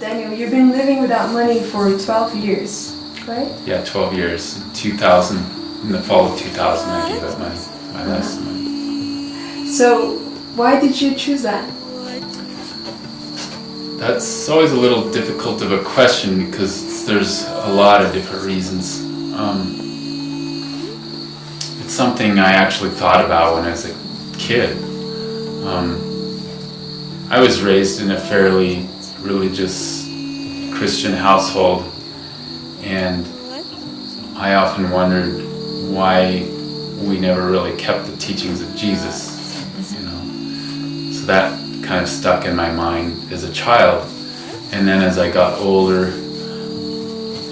Daniel, you've been living without money for 12 years, right? Yeah, 12 years. 2000, in the fall of 2000, I gave up money, my last money. So, why did you choose that? That's always a little difficult of a question because there's a lot of different reasons. It's something I actually thought about when I was a kid. I was raised in a fairly religious Christian household, and I often wondered why we never really kept the teachings of Jesus, you know. So that kind of stuck in my mind as a child. And then as I got older,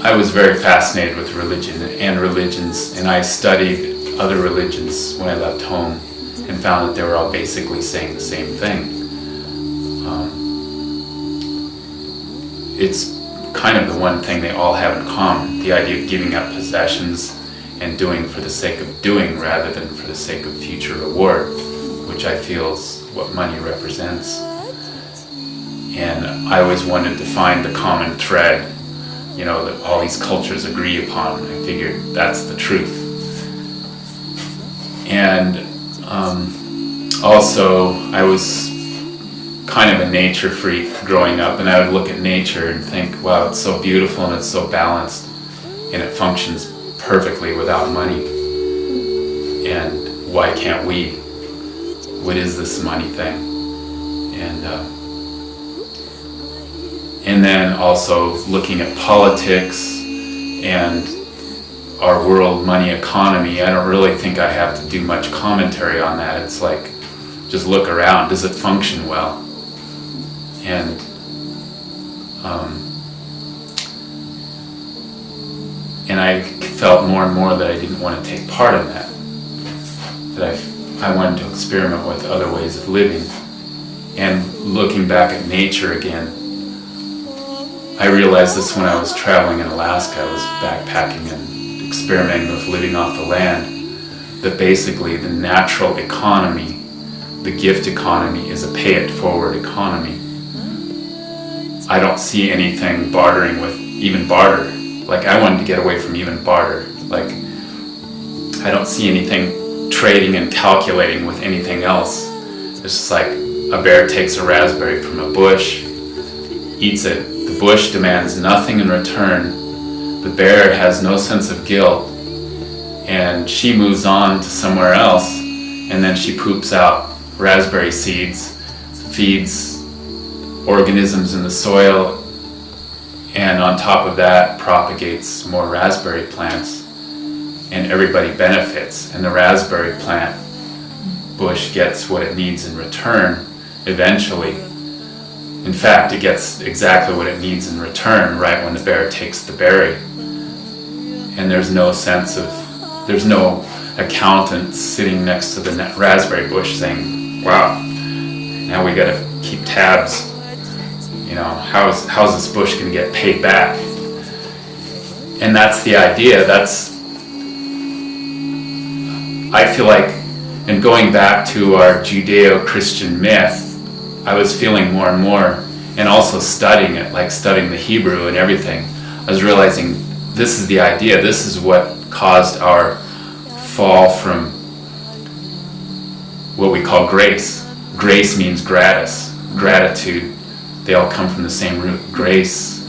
I was very fascinated with religion and religions, and I studied other religions when I left home and found that they were all basically saying the same thing. It's kind of the one thing they all have in common, the idea of giving up possessions and doing for the sake of doing rather than for the sake of future reward, which I feel is what money represents. And I always wanted to find the common thread, you know, that all these cultures agree upon. I figured that's the truth. And also, I was kind of a nature freak growing up, and I would look at nature and think, wow, it's so beautiful and it's so balanced, and it functions perfectly without money. And why can't we? What is this money thing? And then also looking at politics and our world money economy, I don't really think I have to do much commentary on that. It's like, just look around, does it function well? And I felt more and more that I didn't want to take part in that. That I wanted to experiment with other ways of living. And looking back at nature again, I realized this when I was traveling in Alaska. I was backpacking and experimenting with living off the land, that basically the natural economy, the gift economy, is a pay-it-forward economy. I don't see anything bartering with even barter. Like, I wanted to get away from even barter. Like, I don't see anything trading and calculating with anything else. It's just like a bear takes a raspberry from a bush, eats it. The bush demands nothing in return. The bear has no sense of guilt, and she moves on to somewhere else, and then she poops out raspberry seeds, feeds organisms in the soil, and on top of that propagates more raspberry plants, and everybody benefits, and the raspberry plant bush gets what it needs in return eventually. In fact, it gets exactly what it needs in return right when the bear takes the berry. And there's no accountant sitting next to the raspberry bush saying, wow, now we gotta keep tabs. You know, how's this bush gonna get paid back? And that's the idea. I feel like, and going back to our Judeo-Christian myth, I was feeling more and more, and also studying it, like studying the Hebrew and everything, I was realizing this is the idea, this is what caused our fall from what we call grace. Grace means gratis, gratitude. They all come from the same root. Grace,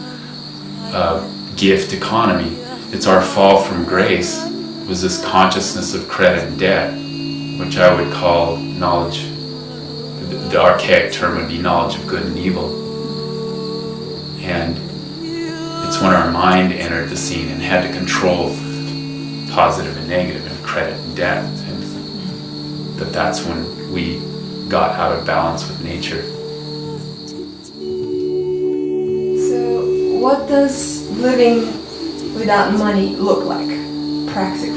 gift economy. It's our fall from grace was this consciousness of credit and debt, which I would call knowledge. The archaic term would be knowledge of good and evil. And it's when our mind entered the scene and had to control positive and negative and credit and debt, and that's when we got out of balance with nature. So what does living without money look like, practically?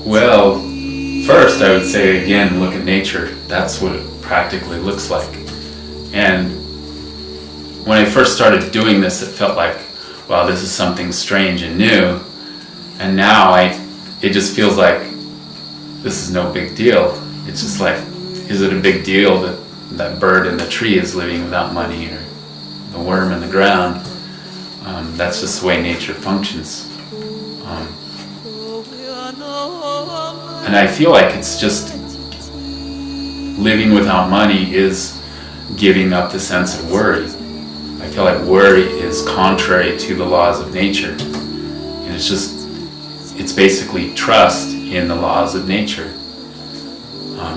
Well, first I would say again, look at nature. That's what it practically looks like. And when I first started doing this, it felt like, wow, this is something strange and new. And now it just feels like this is no big deal. It's just like, is it a big deal that that bird in the tree is living without money, or the worm in the ground. That's just the way nature functions. And I feel like it's just living without money is giving up the sense of worry. I feel like worry is contrary to the laws of nature. And it's basically trust in the laws of nature.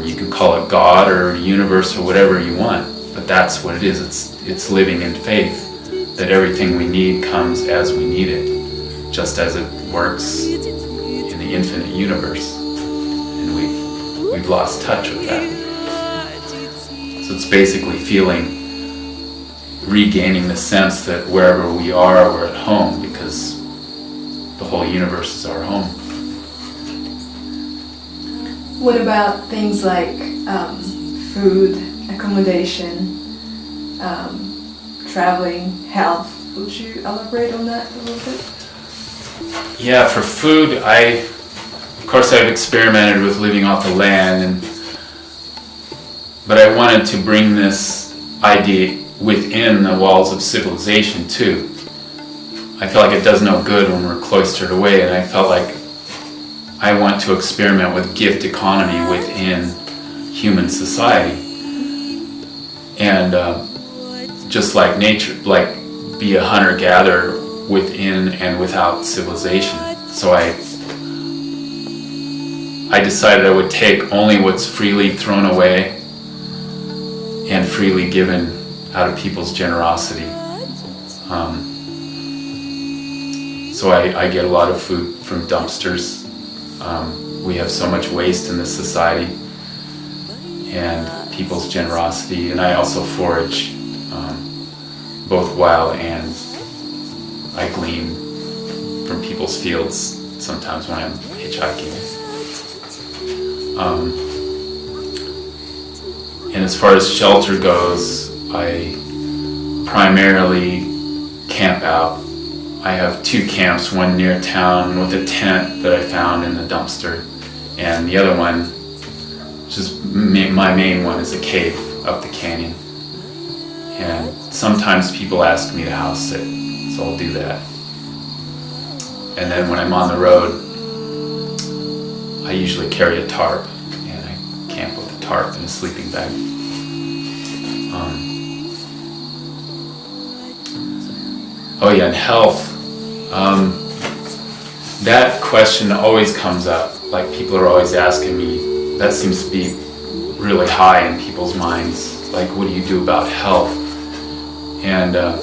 You can call it God or universe or whatever you want, but that's what it is. It's living in faith that everything we need comes as we need it, just as it works in the infinite universe. And we've lost touch with that. So it's basically regaining the sense that wherever we are, we're at home, because the whole universe is our home. What about things like food, accommodation, traveling, health? Would you elaborate on that a little bit? Yeah, for food, of course I've experimented with living off the land, but I wanted to bring this idea within the walls of civilization too. I feel like it does no good when we're cloistered away, and I felt like I want to experiment with gift economy within human society. And just like nature, like be a hunter-gatherer within and without civilization. So I decided I would take only what's freely thrown away and freely given out of people's generosity. So I get a lot of food from dumpsters. We have so much waste in this society, and people's generosity. And I also forage, both wild and I glean from people's fields sometimes when I'm hitchhiking. And as far as shelter goes, I primarily camp out. I have 2 camps, one near town with a tent that I found in the dumpster, and the other one, which is my main one, is a cave up the canyon. And sometimes people ask me to house sit, so I'll do that. And then when I'm on the road, I usually carry a tarp, and I camp with a tarp and a sleeping bag. Oh yeah, and health. That question always comes up. Like, people are always asking me. That seems to be really high in people's minds. Like, what do you do about health? And a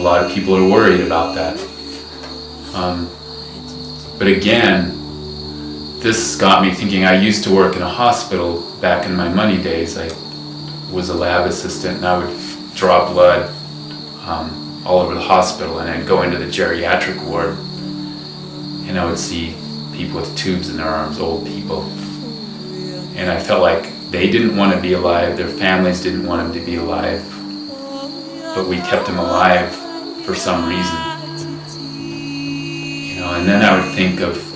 lot of people are worried about that. But again, this got me thinking. I used to work in a hospital back in my money days. I was a lab assistant, and I would draw blood all over the hospital, and I'd go into the geriatric ward, and I would see people with tubes in their arms, old people, and I felt like they didn't want to be alive, their families didn't want them to be alive, but we kept them alive for some reason, and then I would think of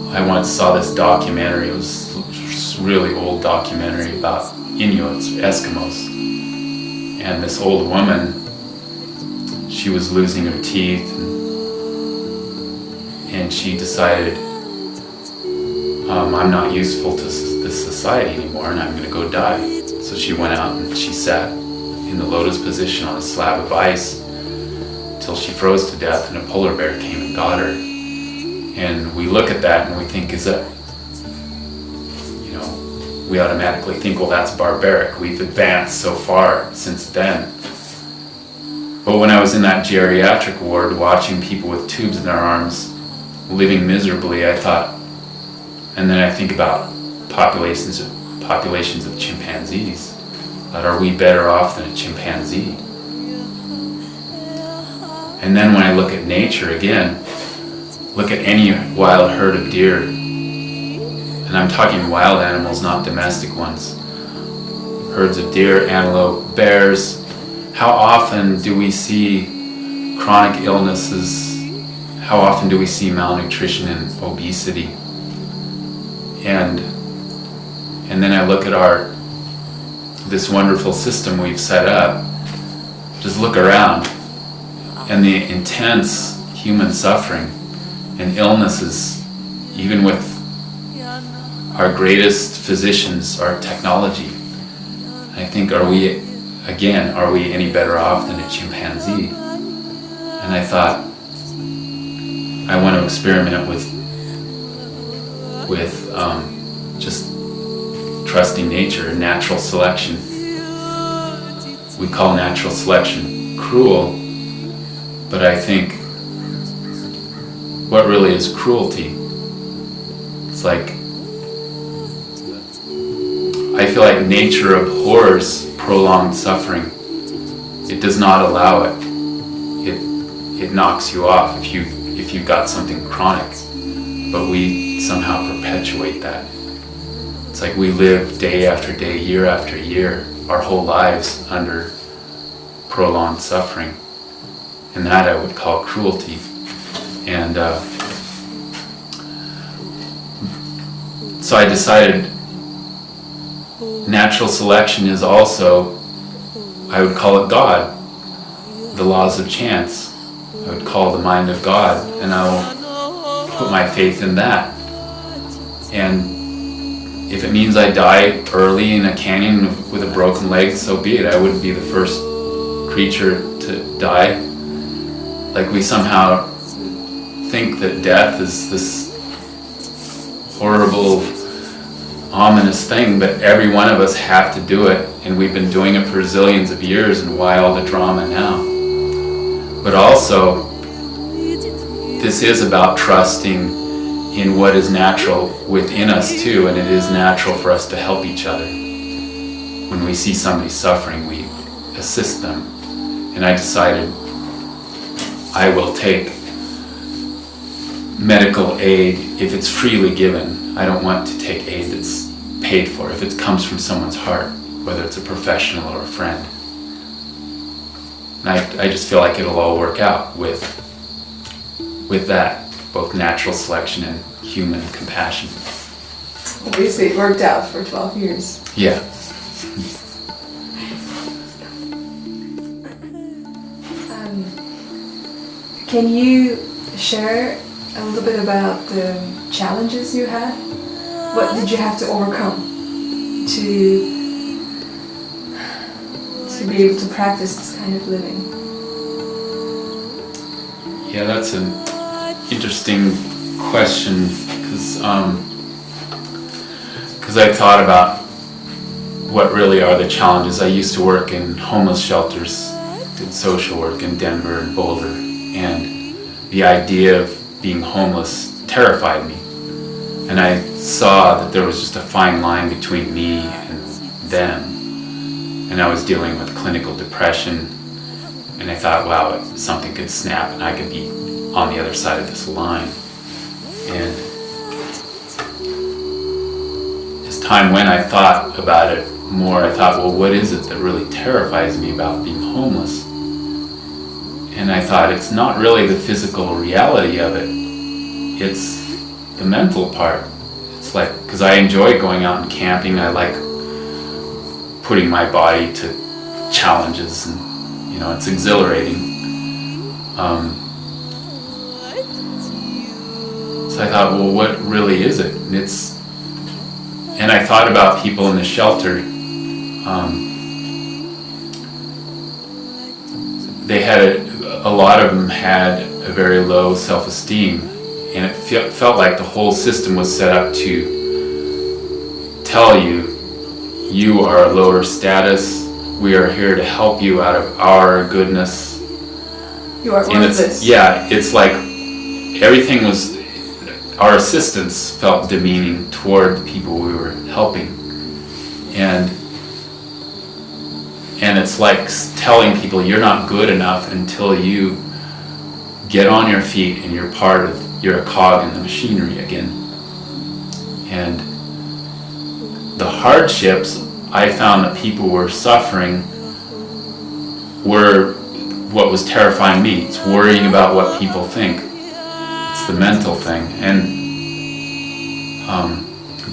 I once saw this documentary. It was a really old documentary about Inuits, Eskimos. And this old woman, she was losing her teeth, and she decided, I'm not useful to this society anymore, and I'm going to go die. So she went out and she sat in the lotus position on a slab of ice till she froze to death, and a polar bear came and got her. And we look at that and we think, we automatically think, well, that's barbaric. We've advanced so far since then. But when I was in that geriatric ward watching people with tubes in their arms living miserably, I thought, and then I think about populations of chimpanzees. I thought, are we better off than a chimpanzee? And then when I look at nature again, look at any wild herd of deer, and I'm talking wild animals, not domestic ones. Herds of deer, antelope, bears. How often do we see chronic illnesses how often do we see malnutrition and obesity? And then I look at this wonderful system we've set up, just look around, and the intense human suffering and illnesses, even with our greatest physicians, our technology. I think, are we any better off than a chimpanzee? And I thought, I want to experiment with just trusting nature and natural selection. We call natural selection cruel, but I think what really is cruelty? It's like, I feel like nature abhors prolonged suffering. It does not allow it. It knocks you off if you've got something chronic, but we somehow perpetuate that. It's like we live day after day, year after year, our whole lives under prolonged suffering, and that I would call cruelty. And so I decided natural selection is also, I would call it God, the laws of chance. I would call the mind of God, and I will put my faith in that. And if it means I die early in a canyon with a broken leg, so be it. I wouldn't be the first creature to die. Like, we somehow think that death is this horrible, ominous thing, but every one of us have to do it, and we've been doing it for zillions of years, and why all the drama now? But also, this is about trusting in what is natural within us too, and it is natural for us to help each other. When we see somebody suffering, we assist them. And I decided I will take medical aid if it's freely given. I don't want to take aid that's paid for, if it comes from someone's heart, whether it's a professional or a friend. And I just feel like it'll all work out with that, both natural selection and human compassion. Obviously it worked out for 12 years. Yeah. Can you share a little bit about the challenges you had? What did you have to overcome to be able to practice this kind of living? Yeah, that's an interesting question, because I thought about what really are the challenges. I used to work in homeless shelters, did social work in Denver and Boulder, and the idea of being homeless terrified me. And I saw that there was just a fine line between me and them. And I was dealing with clinical depression, and I thought, wow, something could snap and I could be on the other side of this line. And as time went, I thought about it more. I thought, well, what is it that really terrifies me about being homeless? And I thought, it's not really the physical reality of it, it's the mental part. It's like, because I enjoy going out and camping, I like putting my body to challenges, and it's exhilarating. So I thought, well, what really is it? And I thought about people in the shelter. They had a lot of them had a very low self-esteem, and it felt like the whole system was set up to tell you, you are a lower status, we are here to help you out of our goodness. You are worthless. Yeah, it's like everything was, our assistance felt demeaning toward the people we were helping. And it's like telling people you're not good enough until you get on your feet and you're a cog in the machinery again. And the hardships, I found that people were suffering were what was terrifying me. It's worrying about what people think. the mental thing, and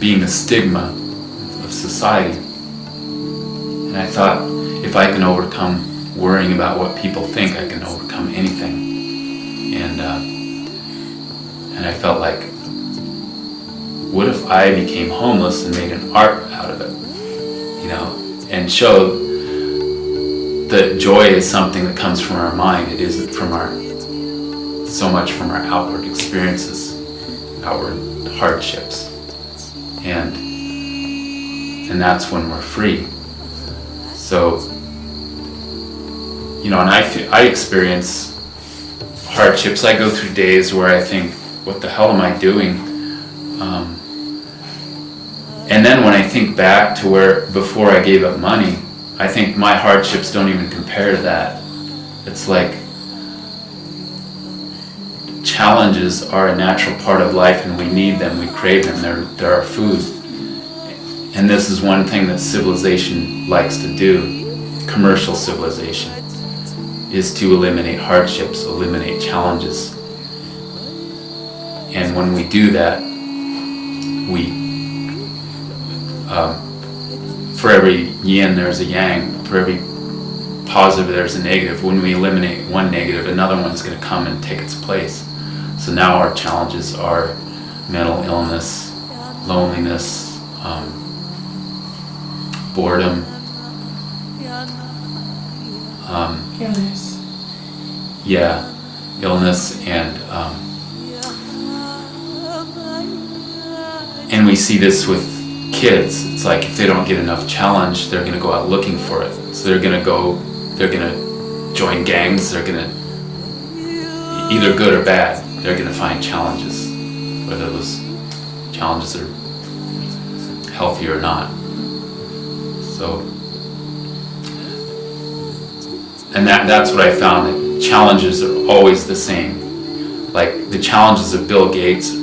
being the stigma of society. And I thought, if I can overcome worrying about what people think, I can overcome anything. And I felt like, what if I became homeless and made an art out of it, and showed that joy is something that comes from our mind. It isn't so much from our outward experiences, outward hardships, and that's when we're free. So, and I experience hardships. I go through days where I think, what the hell am I doing? And then when I think back to where before I gave up money, I think my hardships don't even compare to that. It's like challenges are a natural part of life, and we need them, we crave them, they're our food. And this is one thing that civilization likes to do, commercial civilization, is to eliminate hardships, eliminate challenges. And when we do that, for every yin there's a yang, for every positive there's a negative. When we eliminate one negative, another one's going to come and take its place. So now our challenges are mental illness, loneliness, boredom, illness. Yeah, illness, and we see this with kids. It's like if they don't get enough challenge, they're going to go out looking for it. So they're going to join gangs. They're going to, either good or bad, they're going to find challenges, whether those challenges are healthy or not. So, and that's what I found, that challenges are always the same. Like the challenges of Bill Gates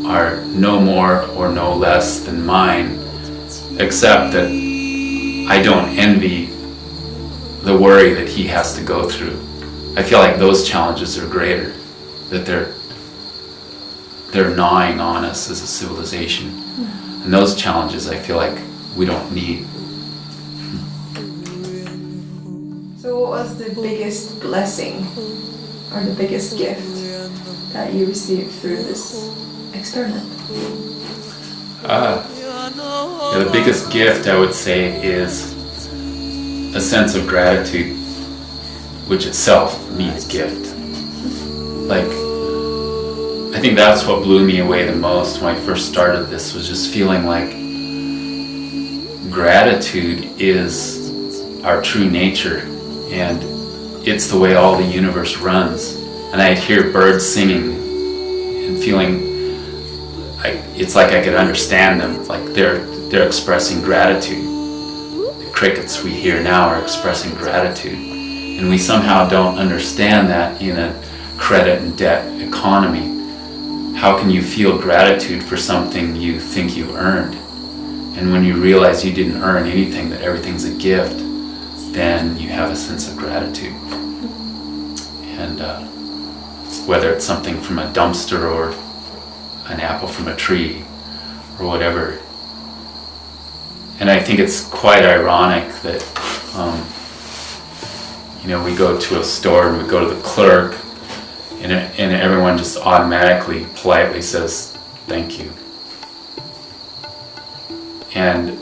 are no more or no less than mine, except that I don't envy the worry that he has to go through. I feel like those challenges are greater, that they're gnawing on us as a civilization. And those challenges I feel like we don't need. So what was the biggest blessing or the biggest gift that you received through this experiment? The biggest gift, I would say, is a sense of gratitude, which itself means gift. Like, I think that's what blew me away the most when I first started this, was just feeling like gratitude is our true nature, and it's the way all the universe runs. And I'd hear birds singing and feeling it's like I could understand them, like they're expressing gratitude. The crickets we hear now are expressing gratitude, and we somehow don't understand that in a credit and debt economy. How can you feel gratitude for something you think you earned? And when you realize you didn't earn anything, that everything's a gift, then you have a sense of gratitude. And whether it's something from a dumpster or an apple from a tree or whatever. And I think it's quite ironic that we go to a store and we go to the clerk, and everyone just automatically, politely says, thank you. And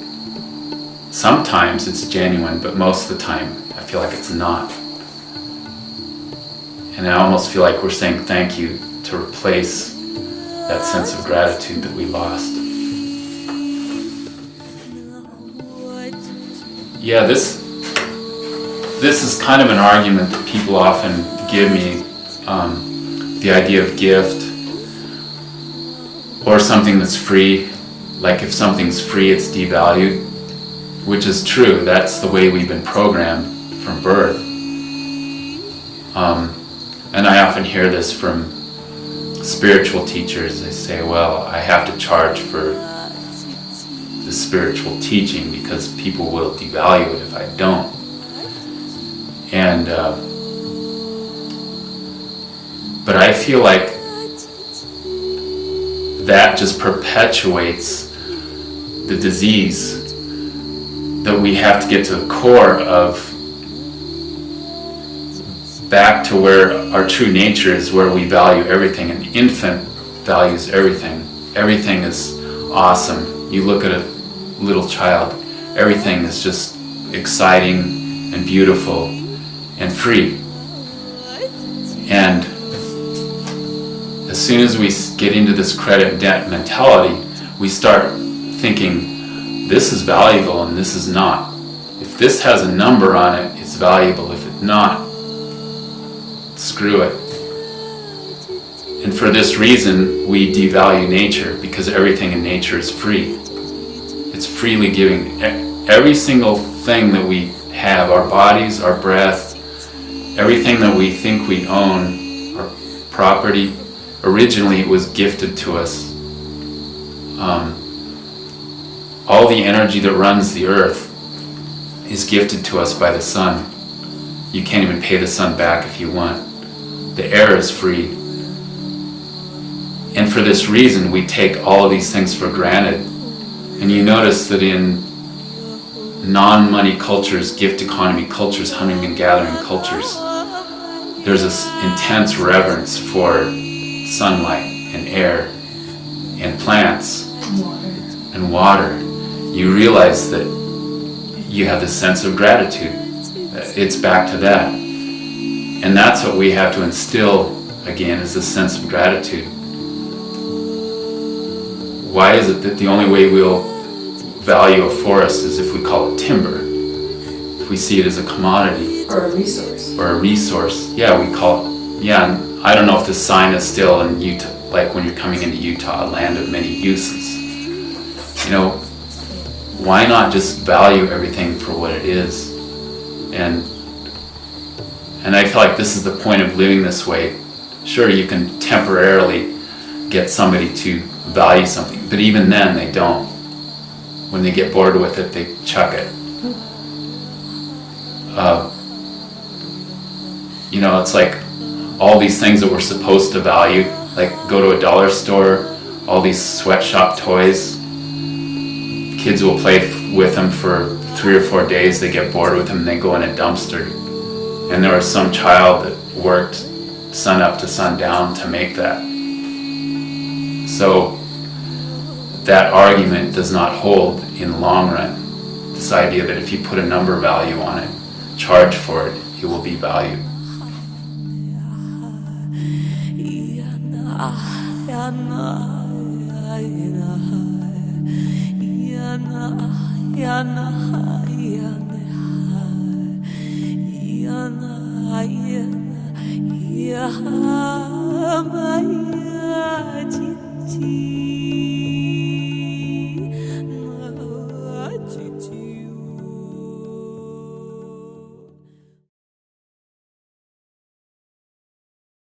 sometimes it's genuine, but most of the time I feel like it's not. And I almost feel like we're saying thank you to replace that sense of gratitude that we lost. Yeah, this is kind of an argument that people often give me, the idea of gift or something that's free. Like if something's free, it's devalued, which is true. That's the way we've been programmed from birth. And I often hear this from spiritual teachers. They say, well, I have to charge for the spiritual teaching because people will devalue it if I don't. And but I feel like that just perpetuates the disease that we have to get to the core of, back to where our true nature is, where we value everything. An infant values everything. Everything is awesome. You look at a little child, everything is just exciting and beautiful and free. And as soon as we get into this credit debt mentality, we start thinking, this is valuable and this is not. If this has a number on it, it's valuable. If it's not, screw it. And for this reason, we devalue nature, because everything in nature is free. It's freely giving. Every single thing that we have, our bodies, our breath, everything that we think we own, our property, originally it was gifted to us. All the energy that runs the earth is gifted to us by the sun. You can't even pay the sun back if you want. The air is free. And for this reason, we take all of these things for granted. And you notice that in non-money cultures, gift economy cultures, hunting and gathering cultures, there's this intense reverence for sunlight and air and plants and water. You realize that you have this sense of gratitude. It's back to that. And that's what we have to instill again, is this sense of gratitude. Why is it that the only way we'll value a forest is if we call it timber? If we see it as a commodity. Or a resource. Or a resource. Yeah, we call it, yeah, I don't know if the sign is still in Utah, like when you're coming into Utah, a land of many uses. You know, why not just value everything for what it is? And I feel like this is the point of living this way. Sure, you can temporarily get somebody to value something, but even then they don't. When they get bored with it, they chuck it. You know, it's like all these things that we're supposed to value, like go to a dollar store, all these sweatshop toys. Kids will play with them for 3 or 4 days, they get bored with them, and they go in a dumpster. And there was some child that worked sun up to sundown to make that. So that argument does not hold in the long run. This idea that if you put a number value on it, charge for it, it will be valued. Yana,